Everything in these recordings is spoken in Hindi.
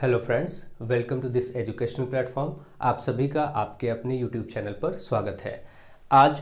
Hello friends, welcome to this educational platform. आप सभी का आपके अपने यूट्यूब चैनल पर स्वागत है। आज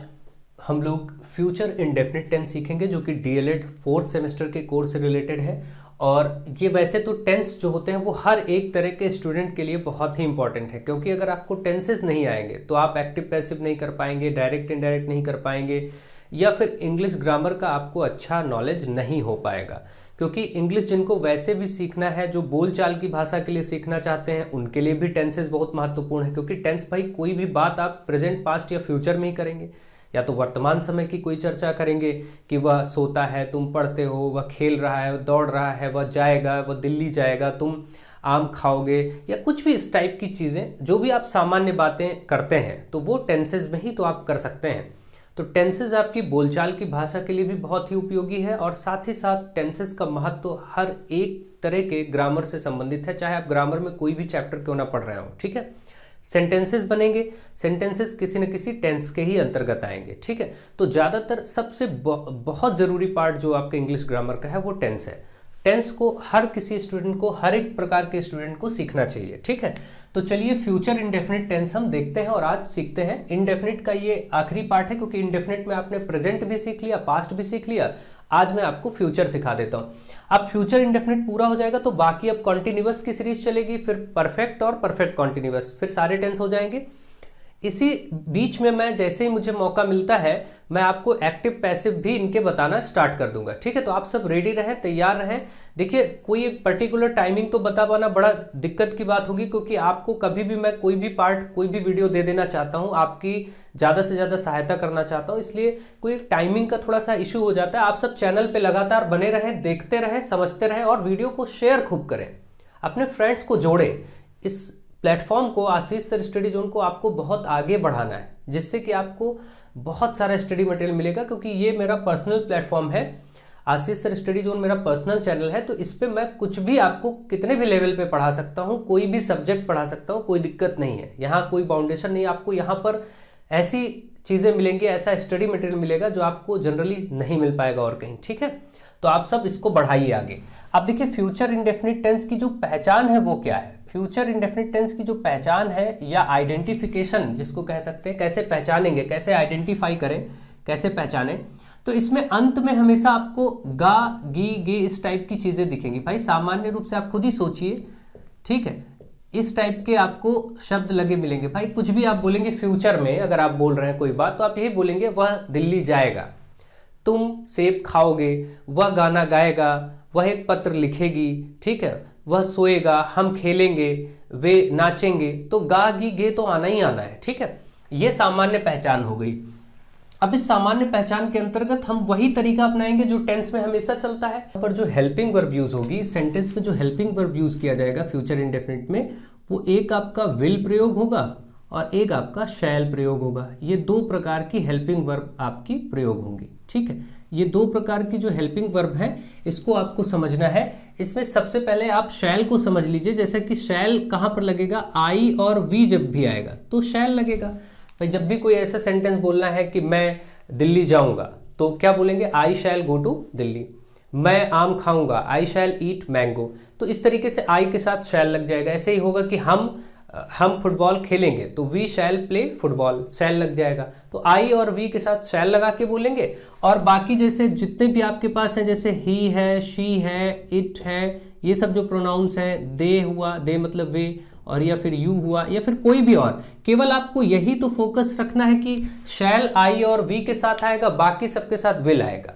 हम लोग फ्यूचर इंडेफिनिट टेंस सीखेंगे जो कि डीएलएड फोर्थ सेमेस्टर के कोर्स से रिलेटेड है। और ये वैसे तो टेंस जो होते हैं वो हर एक तरह के स्टूडेंट के लिए बहुत ही इंपॉर्टेंट है, क्योंकि अगर आपको टेंसेस नहीं आएंगे तो आप एक्टिव पैसिव नहीं कर पाएंगे, डायरेक्ट इनडायरेक्ट नहीं कर पाएंगे, या फिर इंग्लिश ग्रामर का आपको अच्छा नॉलेज नहीं हो पाएगा। क्योंकि इंग्लिश जिनको वैसे भी सीखना है, जो बोलचाल की भाषा के लिए सीखना चाहते हैं, उनके लिए भी टेंसेस बहुत महत्वपूर्ण है। क्योंकि टेंस भाई कोई भी बात आप प्रेजेंट, पास्ट या फ्यूचर में ही करेंगे। या तो वर्तमान समय की कोई चर्चा करेंगे कि वह सोता है, तुम पढ़ते हो, वह खेल रहा है, वह दौड़ रहा है, वह जाएगा, वह दिल्ली जाएगा, तुम आम खाओगे, या कुछ भी इस टाइप की चीज़ें, जो भी आप सामान्य बातें करते हैं तो वो टेंसेस में ही तो आप कर सकते हैं। तो टेंसेस आपकी बोलचाल की भाषा के लिए भी बहुत ही उपयोगी है, और साथ ही साथ टेंसेस का महत्व हर एक तरह के ग्रामर से संबंधित है, चाहे आप ग्रामर में कोई भी चैप्टर क्यों ना पढ़ रहे हो। ठीक है, सेंटेंसेस बनेंगे, सेंटेंसेस किसी न किसी टेंस के ही अंतर्गत आएंगे। ठीक है, तो ज़्यादातर सबसे बहुत ज़रूरी पार्ट जो आपके इंग्लिश ग्रामर का है वो टेंस है। टेंस को हर किसी स्टूडेंट को, हर एक प्रकार के स्टूडेंट को सीखना चाहिए। ठीक है, तो चलिए फ्यूचर इंडेफिनिट टेंस हम देखते हैं और आज सीखते हैं। इंडेफिनिट का ये आखिरी पार्ट है, क्योंकि इंडेफिनिट में आपने प्रेजेंट भी सीख लिया, पास्ट भी सीख लिया। आज मैं आपको फ्यूचर सिखा देता हूं। अब फ्यूचर इंडेफिनिट पूरा हो जाएगा तो बाकी अब कॉन्टिन्यूअस की सीरीज चलेगी, फिर परफेक्ट और परफेक्ट कॉन्टिन्यूअस, फिर सारे टेंस हो जाएंगे। इसी बीच में मैं जैसे ही मुझे मौका मिलता है मैं आपको एक्टिव पैसिव भी इनके बताना स्टार्ट कर दूंगा। ठीक है, तो आप सब रेडी रहें, तैयार रहें। देखिए, कोई एक पर्टिकुलर टाइमिंग तो बता पाना बड़ा दिक्कत की बात होगी, क्योंकि आपको कभी भी मैं कोई भी पार्ट, कोई भी वीडियो दे देना चाहता हूं, आपकी ज़्यादा से ज़्यादा सहायता करना चाहता हूं, इसलिए कोई टाइमिंग का थोड़ा सा इशू हो जाता है। आप सब चैनल पर लगातार बने रहें, देखते रहें, समझते रहें, और वीडियो को शेयर खूब करें, अपने फ्रेंड्स को जोड़ें। इस प्लेटफॉर्म को, आशीष सर स्टडी जोन को आपको बहुत आगे बढ़ाना है, जिससे कि आपको बहुत सारा स्टडी मटेरियल मिलेगा। क्योंकि ये मेरा पर्सनल प्लेटफॉर्म है, आशीष सर स्टडी जोन मेरा पर्सनल चैनल है, तो इस पे मैं कुछ भी आपको कितने भी लेवल पे पढ़ा सकता हूँ, कोई भी सब्जेक्ट पढ़ा सकता हूँ, कोई दिक्कत नहीं है। यहाँ कोई बाउंडेशन नहीं, आपको यहाँ पर ऐसी चीज़ें मिलेंगी, ऐसा स्टडी मटेरियल मिलेगा जो आपको जनरली नहीं मिल पाएगा और कहीं। ठीक है, तो आप सब इसको बढ़ाइए आगे। अब देखिए, फ्यूचर इंडेफिनिट टेंस की जो पहचान है वो क्या है। फ्यूचर इंडेफिनिट टेंस की जो पहचान है, या आइडेंटिफिकेशन जिसको कह सकते हैं, कैसे पहचानेंगे, कैसे आइडेंटिफाई करें, कैसे पहचानें, तो इसमें अंत में हमेशा आपको गा, गी, गे इस टाइप की चीजें दिखेंगी। भाई सामान्य रूप से आप खुद ही सोचिए, ठीक है, इस टाइप के आपको शब्द लगे मिलेंगे। भाई कुछ भी आप बोलेंगे फ्यूचर में, अगर आप बोल रहे हैं कोई बात, तो आप यही बोलेंगे वह दिल्ली जाएगा, तुम सेब खाओगे, वह गाना गाएगा, वह एक पत्र लिखेगी, ठीक है, वह सोएगा, हम खेलेंगे, वे नाचेंगे। तो गा, गी, गे तो आना ही आना है। ठीक है, ये सामान्य पहचान हो गई। अब इस सामान्य पहचान के अंतर्गत हम वही तरीका अपनाएंगे जो टेंस में हमेशा चलता है। पर जो हेल्पिंग वर्ब यूज होगी, सेंटेंस में जो हेल्पिंग वर्ब यूज किया जाएगा फ्यूचर इंडेफिनिट में, वो एक आपका विल प्रयोग होगा और एक आपका शैल प्रयोग होगा। ये दो प्रकार की हेल्पिंग वर्ब आपकी प्रयोग होंगी। ठीक है, ये दो प्रकार की जो हेल्पिंग वर्ब है, इसको आपको समझना है। इसमें सबसे पहले आप शैल को समझ लीजिए। जैसे कि शैल कहाँ पर लगेगा, आई और वी जब भी आएगा तो शैल लगेगा। भाई जब भी कोई ऐसा सेंटेंस बोलना है कि मैं दिल्ली जाऊंगा, तो क्या बोलेंगे, आई शैल गो टू दिल्ली। मैं आम खाऊंगा, आई शैल ईट मैंगो। तो इस तरीके से आई के साथ शैल लग जाएगा। ऐसे ही होगा कि हम फुटबॉल खेलेंगे, तो वी शैल प्ले फुटबॉल, शैल लग जाएगा। तो आई और वी के साथ शैल लगा के बोलेंगे। और बाकी जैसे जितने भी आपके पास हैं, जैसे ही है, शी है, इट है, ये सब जो प्रोनाउंस हैं, दे हुआ, दे मतलब वे, और या फिर यू हुआ, या फिर कोई भी और, केवल आपको यही तो फोकस रखना है कि शैल आई और वी के साथ आएगा, बाकी सबके साथ विल आएगा।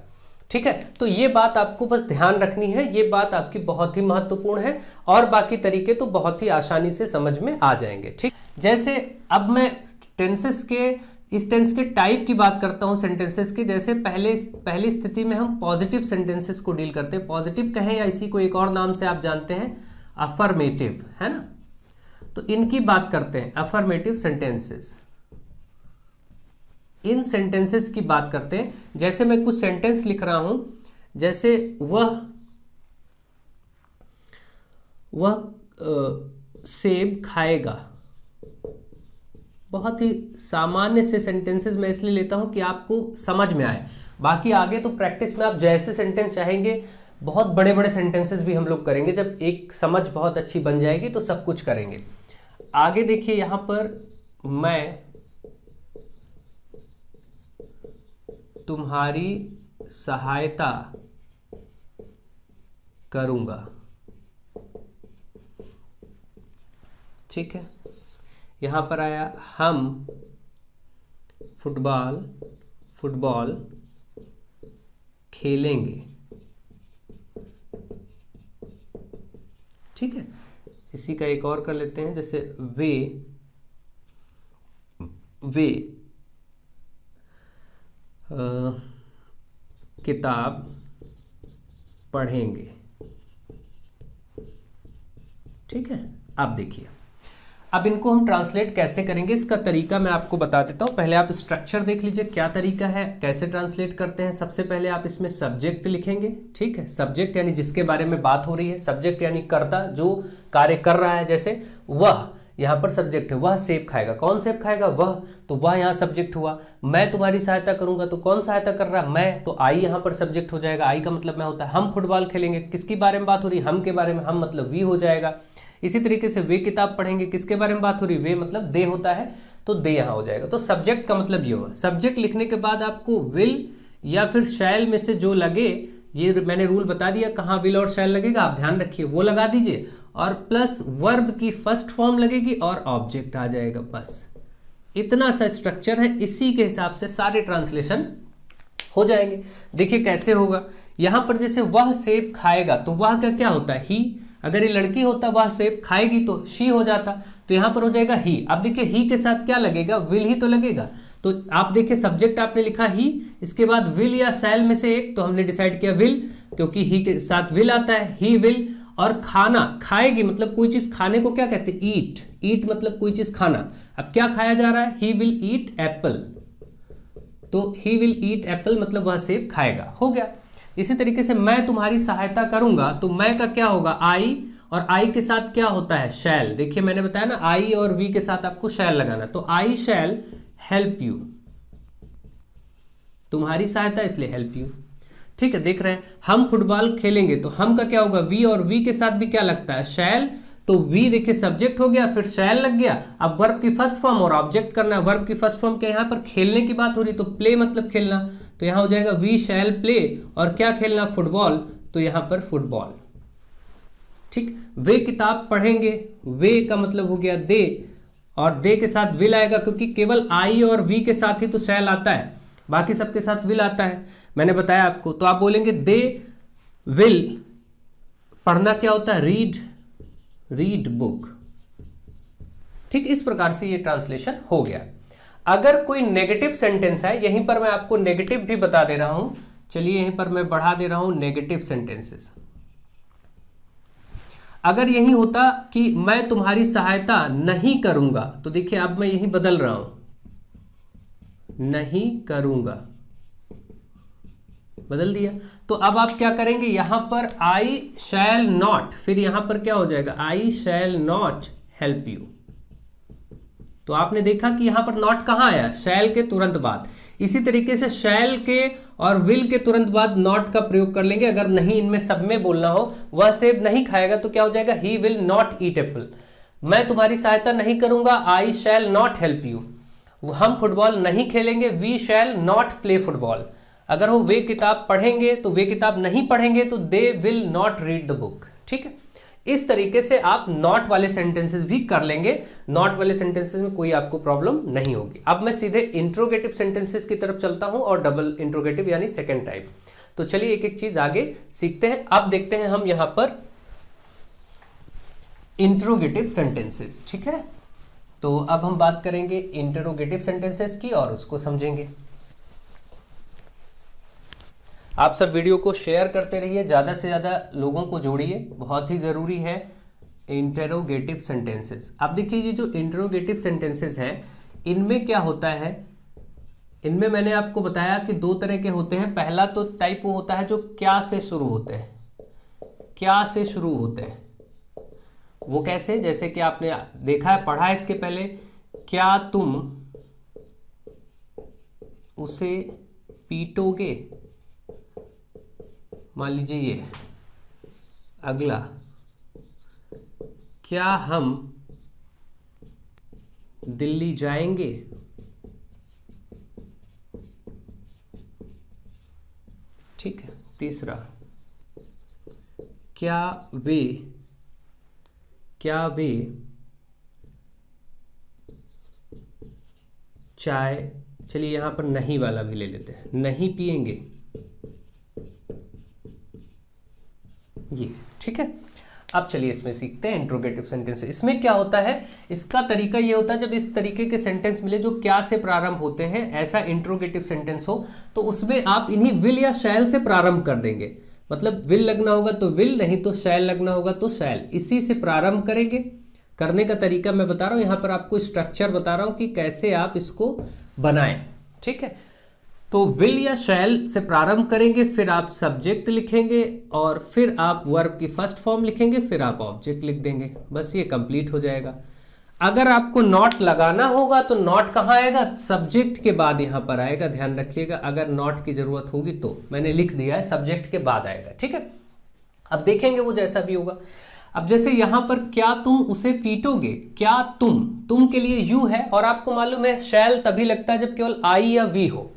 ठीक है, तो ये बात आपको बस ध्यान रखनी है, ये बात आपकी बहुत ही महत्वपूर्ण है, और बाकी तरीके तो बहुत ही आसानी से समझ में आ जाएंगे। ठीक, जैसे अब मैं टेंसेस के, इस टेंस के टाइप की बात करता हूं सेंटेंसेस के। जैसे पहली स्थिति में हम पॉजिटिव सेंटेंसेस को डील करते हैं। पॉजिटिव कहें या इसी को एक और नाम से आप जानते हैं अफर्मेटिव, है ना, तो इनकी बात करते हैं, अफर्मेटिव सेंटेंसेस। इन सेंटेंसेस की बात करते हैं। जैसे मैं कुछ सेंटेंस लिख रहा हूं, जैसे वह सेब खाएगा। बहुत ही सामान्य से सेंटेंसेस मैं इसलिए लेता हूं कि आपको समझ में आए। बाकी आगे तो प्रैक्टिस में आप जैसे सेंटेंस चाहेंगे बहुत बड़े बड़े सेंटेंसेस भी हम लोग करेंगे। जब एक समझ बहुत अच्छी बन जाएगी तो सब कुछ करेंगे। आगे देखिए यहां पर मैं तुम्हारी सहायता करूंगा, ठीक है। यहां पर आया हम फुटबॉल खेलेंगे, ठीक है। इसी का एक और कर लेते हैं, जैसे वे किताब पढ़ेंगे, ठीक है। अब देखिए, अब इनको हम ट्रांसलेट कैसे करेंगे, इसका तरीका मैं आपको बता देता हूं। पहले आप स्ट्रक्चर देख लीजिए क्या तरीका है, कैसे ट्रांसलेट करते हैं। सबसे पहले आप इसमें सब्जेक्ट लिखेंगे, ठीक है। सब्जेक्ट यानी जिसके बारे में बात हो रही है, सब्जेक्ट यानी कर्ता जो कार्य कर रहा है। जैसे वह, यहाँ पर सब्जेक्ट है, वह सेब खाएगा। कौन सेब खाएगा? वह, तो वह यहाँ सब्जेक्ट हुआ। मैं तुम्हारी सहायता करूंगा, तो कौन सहायता कर रहा है? मैं, तो आई यहाँ पर सब्जेक्ट हो जाएगा। आई का मतलब मैं होता है। हम फुटबॉल खेलेंगे, किसके बारे में बात हो रही है? हम के बारे में। हम मतलब वी हो जाएगा। इसी तरीके से वे किताब पढ़ेंगे, किसके बारे में बात हो रही है? वे मतलब दे होता है, तो दे यहां हो जाएगा। तो सब्जेक्ट का मतलब ये हुआ। सब्जेक्ट लिखने के बाद आपको विल या फिर शैल में से जो लगे, ये मैंने रूल बता दिया कहां विल और शैल लगेगा, आप ध्यान रखिए, वो लगा दीजिए। और प्लस वर्ब की फर्स्ट फॉर्म लगेगी और ऑब्जेक्ट आ जाएगा। बस इतना सा स्ट्रक्चर है, इसी के हिसाब से सारे ट्रांसलेशन हो जाएंगे। देखिए कैसे होगा। यहां पर जैसे वह सेब खाएगा, तो वह का क्या होता है? ही। अगर ये लड़की होता वह सेब खाएगी तो शी हो जाता, तो यहां पर हो जाएगा ही। अब देखिए ही के साथ क्या लगेगा? विल ही तो लगेगा। तो आप देखिए सब्जेक्ट आपने लिखा ही, इसके बाद विल या शैल में से एक, तो हमने डिसाइड किया विल, क्योंकि ही के साथ विल आता है, ही विल। और खाना, खाएगी मतलब कोई चीज खाने को क्या कहते हैं? ईट। ईट मतलब कोई चीज खाना। अब क्या खाया जा रहा है? ही विल ईट एप्पल, तो ही विल ईट एप्पल मतलब वह सेब खाएगा, हो गया। इसी तरीके से मैं तुम्हारी सहायता करूंगा, तो मैं का क्या होगा? आई, और आई के साथ क्या होता है? शैल। देखिए मैंने बताया ना, आई और वी के साथ आपको शैल लगाना, तो आई शैल हेल्प यू, तुम्हारी सहायता इसलिए हेल्प यू, ठीक है। देख रहे हैं हम फुटबॉल खेलेंगे, तो हम का क्या होगा? वी, और वी के साथ भी क्या लगता है? शैल। तो वी देखिए सब्जेक्ट हो गया, फिर शैल लग गया। अब वर्ब की फर्स्ट फॉर्म और ऑब्जेक्ट करना है। वर्ब की फर्स्ट फॉर्म क्या, यहां पर खेलने की बात हो रही, तो प्ले मतलब खेलना, तो यहां हो जाएगा वी शैल प्ले। और क्या खेलना? फुटबॉल, तो यहां पर फुटबॉल, ठीक। वे किताब पढ़ेंगे, वे का मतलब हो गया दे, और दे के साथ विल आएगा, क्योंकि केवल आई और वी के साथ ही तो शैल आता है, बाकी सबके साथ विल आता है, मैंने बताया आपको। तो आप बोलेंगे दे विल, पढ़ना क्या होता है? रीड, रीड बुक, ठीक। इस प्रकार से ये ट्रांसलेशन हो गया। अगर कोई नेगेटिव सेंटेंस है, यहीं पर मैं आपको नेगेटिव भी बता दे रहा हूं, चलिए यहीं पर मैं बढ़ा दे रहा हूं नेगेटिव सेंटेंसेस। अगर यही होता कि मैं तुम्हारी सहायता नहीं करूंगा, तो देखिए अब मैं यही बदल रहा हूं, नहीं करूंगा, बदल दिया। तो अब आप क्या करेंगे? यहां पर आई शैल नॉट, फिर यहां पर क्या हो जाएगा? आई शैल नॉट हेल्प यू। तो आपने देखा कि यहां पर नॉट कहां आया? शैल के तुरंत बाद। इसी तरीके से शैल के और विल के तुरंत बाद नॉट का प्रयोग कर लेंगे। अगर नहीं इनमें सब में बोलना हो, वह सेब नहीं खाएगा, तो क्या हो जाएगा? He will not eat apple. मैं तुम्हारी सहायता नहीं करूंगा, I shall not help you. हम फुटबॉल नहीं खेलेंगे, we shall not play football. अगर वो वे किताब पढ़ेंगे, तो वे किताब नहीं पढ़ेंगे, तो they will not read the book, ठीक है। इस तरीके से आप नॉट वाले सेंटेंसेस भी कर लेंगे। नॉट वाले सेंटेंसेस में कोई आपको प्रॉब्लम नहीं होगी। अब मैं सीधे इंट्रोगेटिव सेंटेंसेस की तरफ चलता हूं, और डबल इंट्रोगेटिव यानी सेकेंड टाइप। तो चलिए एक एक चीज आगे सीखते हैं। अब देखते हैं हम यहां पर इंट्रोगेटिव सेंटेंसेस, ठीक है। तो अब हम बात करेंगे इंटरोगेटिव सेंटेंसेस की और उसको समझेंगे। आप सब वीडियो को शेयर करते रहिए, ज़्यादा से ज़्यादा लोगों को जोड़िए, बहुत ही ज़रूरी है इंटरोगेटिव सेंटेंसेस। अब देखिए ये जो इंटरोगेटिव सेंटेंसेस हैं, इनमें क्या होता है? इनमें मैंने आपको बताया कि दो तरह के होते हैं। पहला तो टाइप वो होता है जो क्या से शुरू होते हैं, क्या से शुरू होते हैं। वो कैसे? जैसे कि आपने देखा है, पढ़ा है इसके पहले, क्या तुम उसे पीटोगे? मान लीजिए ये, अगला, क्या हम दिल्ली जाएंगे? ठीक है। तीसरा, क्या वे चाय, चलिए यहां पर नहीं वाला भी ले लेते हैं, नहीं पिएंगे, ये ठीक है। अब चलिए इसमें सीखते हैं इंट्रोगेटिव सेंटेंस। इसमें क्या होता है, इसका तरीका ये होता है, जब इस तरीके के सेंटेंस मिले जो क्या से प्रारंभ होते हैं, ऐसा इंट्रोगेटिव सेंटेंस हो, तो उसमें आप इन्हीं विल या शैल से प्रारंभ कर देंगे। मतलब विल लगना होगा तो विल, नहीं तो शैल लगना होगा तो शैल, इसी से प्रारंभ करेंगे। करने का तरीका मैं बता रहा हूं, यहां पर आपको स्ट्रक्चर बता रहा हूं कि कैसे आप इसको बनाएं। ठीक है, तो विल या शैल से प्रारंभ करेंगे, फिर आप सब्जेक्ट लिखेंगे और फिर आप वर्ब की फर्स्ट फॉर्म लिखेंगे, फिर आप ऑब्जेक्ट लिख देंगे, बस ये कंप्लीट हो जाएगा। अगर आपको नॉट लगाना होगा तो नॉट कहाँ आएगा, सब्जेक्ट के बाद यहां पर आएगा, ध्यान रखिएगा। अगर नॉट की जरूरत होगी तो मैंने लिख दिया है, सब्जेक्ट के बाद आएगा। ठीक है, अब देखेंगे वो जैसा भी होगा। अब जैसे यहां पर क्या तुम उसे पीटोगे, क्या तुम के लिए यू है, और आपको मालूम है शैल तभी लगता है जब केवल आई या वी हो।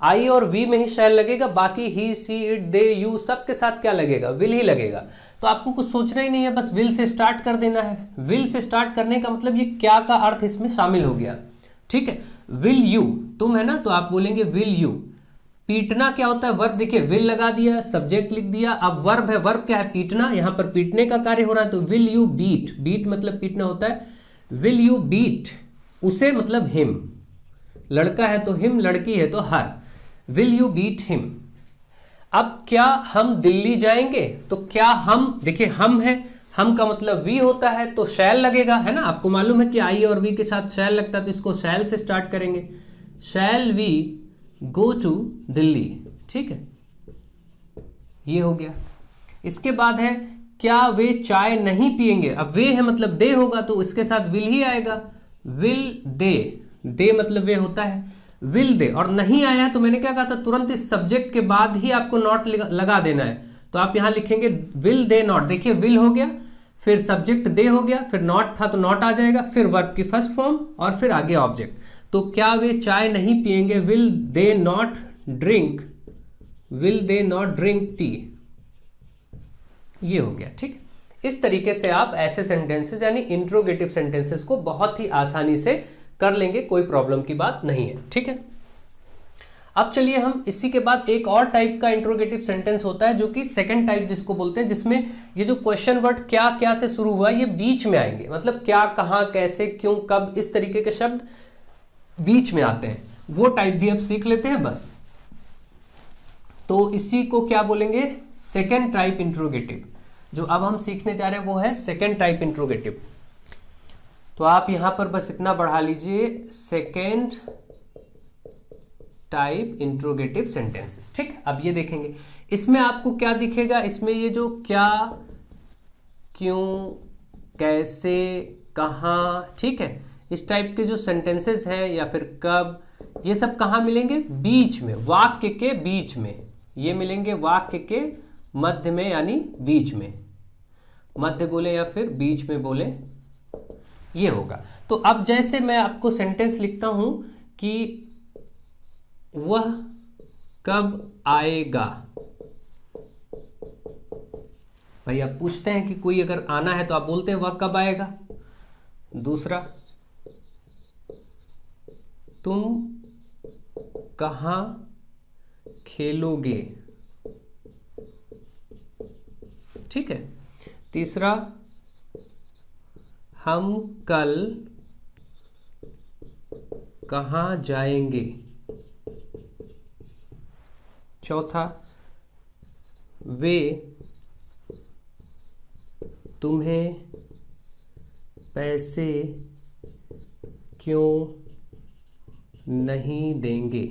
आई और वी में ही शैल लगेगा, बाकी ही, सी, इट, दे, यू सब के साथ क्या लगेगा, विल ही लगेगा। तो आपको कुछ सोचना ही नहीं है, बस विल से स्टार्ट कर देना है। विल से स्टार्ट करने का मतलब ये क्या का अर्थ इसमें शामिल हो गया। ठीक है, विल यू, तुम है ना, तो आप बोलेंगे विल यू। पीटना क्या होता है, वर्ब, देखिए विल लगा दिया, सब्जेक्ट लिख दिया, अब वर्ब है, वर्ब क्या है, पीटना, यहां पर पीटने का कार्य हो रहा है, तो विल यू बीट, बीट मतलब पीटना होता है। विल यू बीट उसे, मतलब हिम, लड़का है तो हिम, लड़की है तो हर, विल यू बीट हिम। अब क्या हम दिल्ली जाएंगे, तो क्या हम, देखिए हम है, हम का मतलब वी होता है तो शैल लगेगा, है ना, आपको मालूम है कि आई और वी के साथ शैल लगता है, तो इसको शैल से स्टार्ट करेंगे, shall we go to Delhi. ठीक है, ये हो गया। इसके बाद है क्या वे चाय नहीं पिएंगे, अब वे है मतलब दे होगा तो इसके साथ विल ही आएगा, विल दे, दे मतलब वे होता है, विल दे। और नहीं आया है तो मैंने क्या कहा था, तुरंत इस सब्जेक्ट के बाद ही आपको नॉट लगा देना है, तो आप यहां लिखेंगे विल दे नॉट। देखिए विल हो गया, फिर सब्जेक्ट दे हो गया, फिर नॉट था तो नॉट आ जाएगा, फिर वर्ब की फर्स्ट फॉर्म और फिर आगे ऑब्जेक्ट। तो क्या वे चाय नहीं पिएंगे, will they not drink, will they not drink tea, ये हो गया। ठीक, इस तरीके से आप ऐसे सेंटेंसेस यानी इंट्रोगेटिव सेंटेंसेस को बहुत ही आसानी से कर लेंगे, कोई प्रॉब्लम की बात नहीं है। ठीक है, अब चलिए हम इसी के बाद एक और टाइप का इंट्रोगेटिव सेंटेंस होता है जो कि सेकंड टाइप जिसको बोलते हैं, जिसमें ये जो क्वेश्चन वर्ड क्या क्या से शुरू हुआ ये बीच में आएंगे, मतलब क्या, कहां, कैसे, क्यों, कब, इस तरीके के शब्द बीच में आते हैं, वो टाइप भी अब सीख लेते हैं बस। तो इसी को क्या बोलेंगे, सेकेंड टाइप इंट्रोगेटिव। जो अब हम सीखने जा रहे हैं वो है सेकेंड टाइप इंट्रोगेटिव। तो आप यहां पर बस इतना बढ़ा लीजिए, सेकेंड टाइप इंट्रोगेटिव सेंटेंसेस। ठीक, अब ये देखेंगे इसमें आपको क्या दिखेगा, इसमें ये जो क्या, क्यों, कैसे, कहां, ठीक है, इस टाइप के जो सेंटेंसेस हैं या फिर कब, ये सब कहां मिलेंगे, बीच में, वाक्य के बीच में, ये मिलेंगे वाक्य के मध्य में, यानी बीच में, मध्य बोले या फिर बीच में बोले, ये होगा। तो अब जैसे मैं आपको सेंटेंस लिखता हूं कि वह कब आएगा, भाई आप पूछते हैं कि कोई अगर आना है तो आप बोलते हैं वह कब आएगा। दूसरा, तुम कहां खेलोगे, ठीक है। तीसरा, हम कल कहां जाएंगे। चौथा, वे तुम्हें पैसे क्यों नहीं देंगे,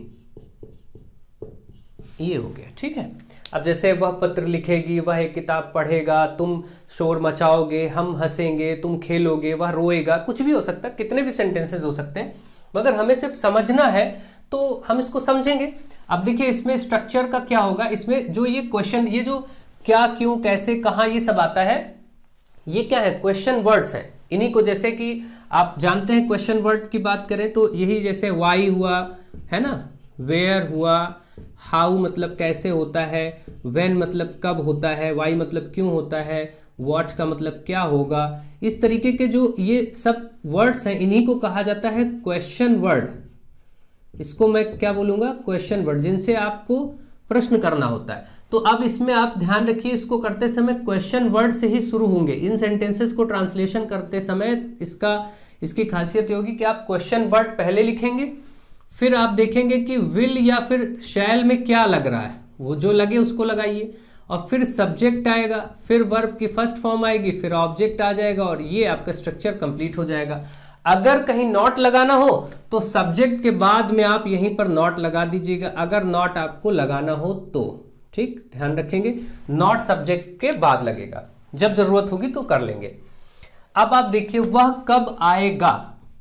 ये हो गया। ठीक है, अब जैसे वह पत्र लिखेगी, वह एक किताब पढ़ेगा, तुम शोर मचाओगे, हम हंसेंगे, तुम खेलोगे, वह रोएगा, कुछ भी हो सकता है, कितने भी सेंटेंसेस हो सकते हैं, मगर हमें सिर्फ समझना है तो हम इसको समझेंगे। अब देखिए इसमें स्ट्रक्चर का क्या होगा, इसमें जो ये क्वेश्चन, ये जो क्या, क्यों, कैसे, कहां, ये सब आता है। ये क्या है, क्वेश्चन वर्ड्स हैं। इन्हीं को, जैसे कि आप जानते हैं क्वेश्चन वर्ड की बात करें तो यही, जैसे वाई हुआ है ना, वेयर हुआ, हाउ मतलब कैसे होता है, व्हेन मतलब कब होता है, वाई मतलब क्यों होता है, व्हाट का मतलब क्या होगा। इस तरीके के जो ये सब वर्ड्स हैं, इन्हीं को कहा जाता है क्वेश्चन वर्ड। इसको मैं क्या बोलूंगा, क्वेश्चन वर्ड, जिनसे आपको प्रश्न करना होता है। तो अब इसमें आप ध्यान रखिए, इसको करते समय क्वेश्चन वर्ड से ही शुरू होंगे। इन सेंटेंसेस को ट्रांसलेशन करते समय इसकी खासियत होगी कि आप क्वेश्चन वर्ड पहले लिखेंगे, फिर आप देखेंगे कि विल या फिर शैल में क्या लग रहा है, वो जो लगे उसको लगाइए, और फिर सब्जेक्ट आएगा, फिर वर्ब की फर्स्ट फॉर्म आएगी, फिर ऑब्जेक्ट आ जाएगा, और ये आपका स्ट्रक्चर कंप्लीट हो जाएगा। अगर कहीं नॉट लगाना हो तो सब्जेक्ट के बाद में आप यहीं पर नॉट लगा दीजिएगा, अगर नॉट आपको लगाना हो तो। ठीक, ध्यान रखेंगे, नॉट सब्जेक्ट के बाद लगेगा, जब जरूरत होगी तो कर लेंगे। अब आप देखिए, वह कब आएगा,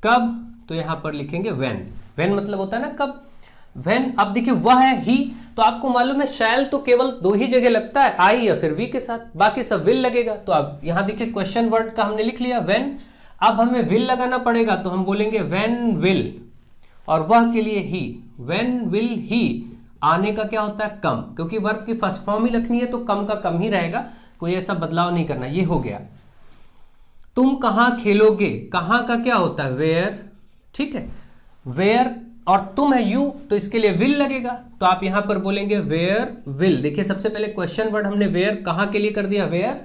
कब, तो यहां पर लिखेंगे व्हेन। व्हेन मतलब होता है ना कब, व्हेन। अब देखिए, वह है ही, तो आपको मालूम है शैल तो केवल दो ही जगह लगता है, आई या फिर वी के साथ, बाकी सब विल लगेगा। तो अब यहां देखिए क्वेश्चन वर्ड का हमने लिख लिया व्हेन। अब हमें विल लगाना पड़ेगा, तो हम बोलेंगे व्हेन विल, और वह के लिए ही, व्हेन विल ही। आने का क्या होता है, कम, क्योंकि वर्ब की फर्स्ट फॉर्म ही रखनी है तो कम का कम ही रहेगा, कोई ऐसा बदलाव नहीं करना। ये हो गया। तुम कहां खेलोगे, कहां का क्या होता है, वेयर। ठीक है, वेयर, और तुम है यू, तो इसके लिए विल लगेगा, तो आप यहां पर बोलेंगे वेयर विल। देखिए, सबसे पहले क्वेश्चन वर्ड हमने वेयर कहां के लिए कर दिया, वेयर,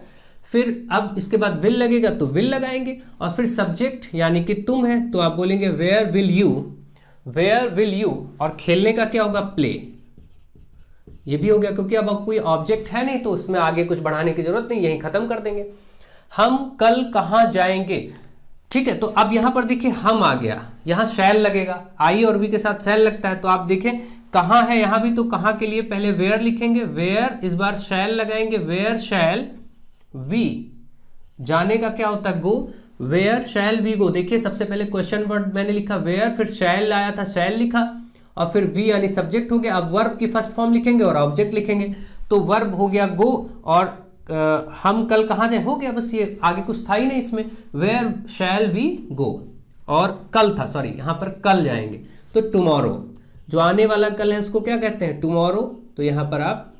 फिर अब इसके बाद विल लगेगा तो विल लगाएंगे, और फिर सब्जेक्ट यानी कि तुम है तो आप बोलेंगे where will you, where will you. और खेलने का क्या होगा, प्ले। ये भी हो गया, क्योंकि अब कोई ऑब्जेक्ट है नहीं तो उसमें आगे कुछ बढ़ाने की जरूरत नहीं, यही खत्म कर देंगे। हम कल कहां जाएंगे। ठीक है, तो अब यहां पर देखिए हम आ गया, यहां शैल लगेगा, आई और वी के साथ शैल लगता है, तो आप देखें कहां है यहां भी, तो कहां के लिए पहले वेयर लिखेंगे, वेयर, इस बार शैल लगाएंगे, वेयर शैल वी। जाने का क्या होता है, गो, वेयर शैल वी गो। देखिए, सबसे पहले क्वेश्चन वर्ड मैंने लिखा वेयर, फिर शैल आया था, शैल लिखा, और फिर वी यानी सब्जेक्ट हो गया। अब वर्ब की फर्स्ट फॉर्म लिखेंगे और ऑब्जेक्ट लिखेंगे, तो वर्ब हो गया गो, और हम कल कहां जाए, हो गया, बस ये आगे कुछ था ही नहीं इसमें, वेयर शैल वी गो। और कल था, सॉरी, यहां पर कल जाएंगे, तो टुमारो, जो आने वाला कल है उसको क्या कहते हैं, टुमारो, तो यहां पर आप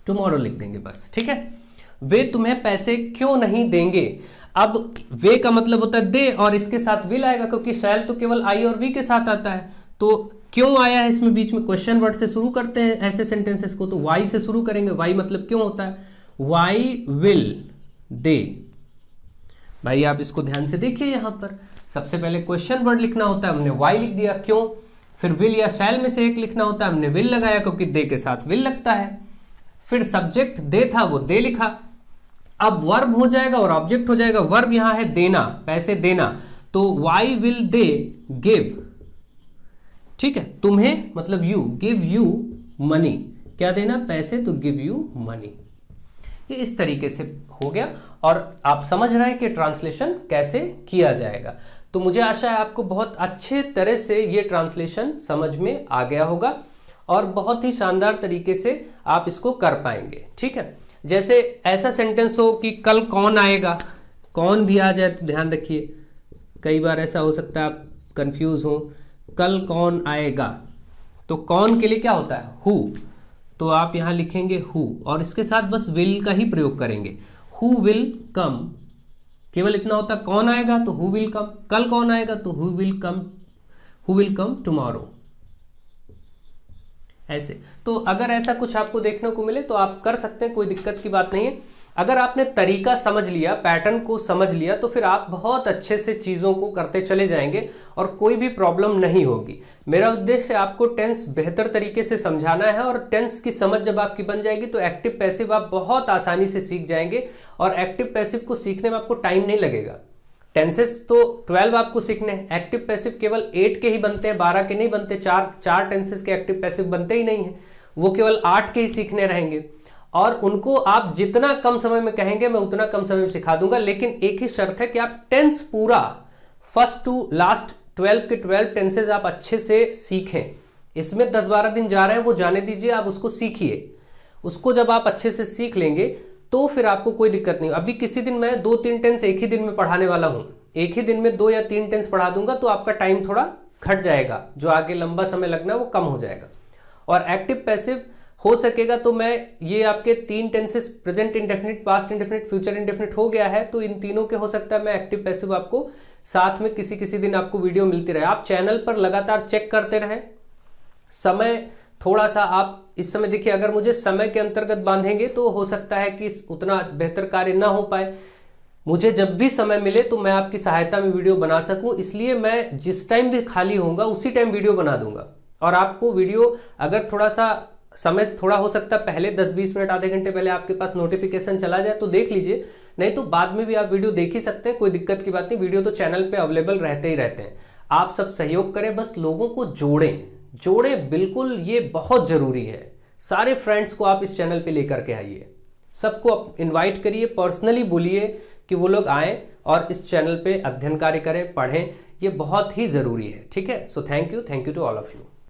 टुमारो लिख देंगे बस। ठीक है, वे तुम्हें पैसे क्यों नहीं देंगे। अब वे का मतलब होता है दे, और इसके साथ विल आएगा, क्योंकि शैल तो केवल आई और वी के साथ आता है, तो क्यों आया है इसमें बीच में, क्वेश्चन वर्ड से शुरू करते हैं ऐसे सेंटेंसेस को, तो वाई से शुरू करेंगे। वाई मतलब क्यों होता है, वाई विल दे। भाई आप इसको ध्यान से देखिए, यहां पर सबसे पहले क्वेश्चन वर्ड लिखना होता है, हमने वाई लिख दिया, क्यों, फिर विल या शैल में से एक लिखना होता है, हमने विल लगाया क्योंकि दे के साथ विल लगता है, फिर सब्जेक्ट दे था वो दे लिखा, अब वर्ब हो जाएगा और ऑब्जेक्ट हो जाएगा। वर्ब यहां है देना, पैसे देना, तो वाई विल दे गिव। ठीक है, तुम्हें मतलब यू, गिव यू मनी, क्या देना, पैसे, तो गिव यू मनी। ये इस तरीके से हो गया, और आप समझ रहे हैं कि ट्रांसलेशन कैसे किया जाएगा। तो मुझे आशा है आपको बहुत अच्छे तरह से ये ट्रांसलेशन समझ में आ गया होगा, और बहुत ही शानदार तरीके से आप इसको कर पाएंगे। ठीक है, जैसे ऐसा सेंटेंस हो कि कल कौन आएगा, कौन भी आ जाए तो ध्यान रखिए, कई बार ऐसा हो सकता है आप कंफ्यूज हो, कल कौन आएगा, तो कौन के लिए क्या होता है, हु, तो आप यहां लिखेंगे हु, और इसके साथ बस विल का ही प्रयोग करेंगे, हु विल कम, केवल इतना होता है, कौन आएगा तो हु विल कम, कल कौन आएगा तो हु विल कम टुमारो। ऐसे, तो अगर ऐसा कुछ आपको देखने को मिले तो आप कर सकते हैं, कोई दिक्कत की बात नहीं है। अगर आपने तरीका समझ लिया, पैटर्न को समझ लिया, तो फिर आप बहुत अच्छे से चीज़ों को करते चले जाएंगे और कोई भी प्रॉब्लम नहीं होगी। मेरा उद्देश्य आपको टेंस बेहतर तरीके से समझाना है, और टेंस की समझ जब आपकी बन जाएगी तो एक्टिव पैसिव आप बहुत आसानी से सीख जाएंगे, और एक्टिव पैसिव को सीखने में आपको टाइम नहीं लगेगा। टेंसेस तो 12 आपको सीखने हैं, एक्टिव पैसिव केवल 8 के ही बनते हैं, 12 के नहीं बनते, चार टेंसेस के एक्टिव पैसिव बनते ही नहीं है, वो केवल 8 के ही सीखने रहेंगे, और उनको आप जितना कम समय में कहेंगे मैं उतना कम समय में सिखा दूंगा। लेकिन एक ही शर्त है कि आप टेंस पूरा फर्स्ट टू लास्ट 12 के 12 टेंसेस आप अच्छे से सीखें। इसमें 10-12 दिन जा रहे हैं वो जाने दीजिए, आप उसको सीखिए, उसको जब आप अच्छे से सीख लेंगे तो फिर आपको कोई दिक्कत नहीं। अभी किसी दिन मैं 2-3 टेंस एक ही दिन में पढ़ाने वाला हूं, एक ही दिन में 2 या 3 टेंस पढ़ा दूंगा, तो आपका टाइम थोड़ा घट जाएगा, जो आगे लंबा समय लगना है वो कम हो जाएगा। और एक्टिव पैसिव हो सकेगा तो मैं ये आपके 3 tenses present indefinite, past indefinite, future indefinite हो गया है, तो इन तीनों के हो सकता है मैं एक्टिव पैसिव आपको साथ में किसी किसी दिन आपको वीडियो मिलती रहे। आप चैनल पर लगातार चेक करते रहें। समय थोड़ा सा आप इस समय देखिए, अगर मुझे समय के अंतर्गत बांधेंगे तो हो सकता है कि उतना बेहतर कार्य ना हो पाए। मुझे जब भी समय मिले तो मैं आपकी सहायता में वीडियो बना सकूं, इसलिए मैं जिस टाइम भी खाली होऊंगा उसी टाइम वीडियो बना दूंगा। और आपको वीडियो अगर थोड़ा सा समय थोड़ा हो सकता है पहले 10-20 मिनट, आधे घंटे पहले आपके पास नोटिफिकेशन चला जाए तो देख लीजिए, नहीं तो बाद में भी आप वीडियो देख ही सकते हैं, कोई दिक्कत की बात नहीं। वीडियो तो चैनल पे अवेलेबल रहते ही रहते हैं। आप सब सहयोग करें, बस लोगों को जोड़ें बिल्कुल, ये बहुत जरूरी है। सारे फ्रेंड्स को आप इस चैनल पे लेकर के आइए, सबको इनवाइट करिए, पर्सनली बोलिए कि वो लोग आए और इस चैनल पे अध्ययन कार्य करें, पढ़ें, ये बहुत ही जरूरी है। ठीक है, so thank you to all of you.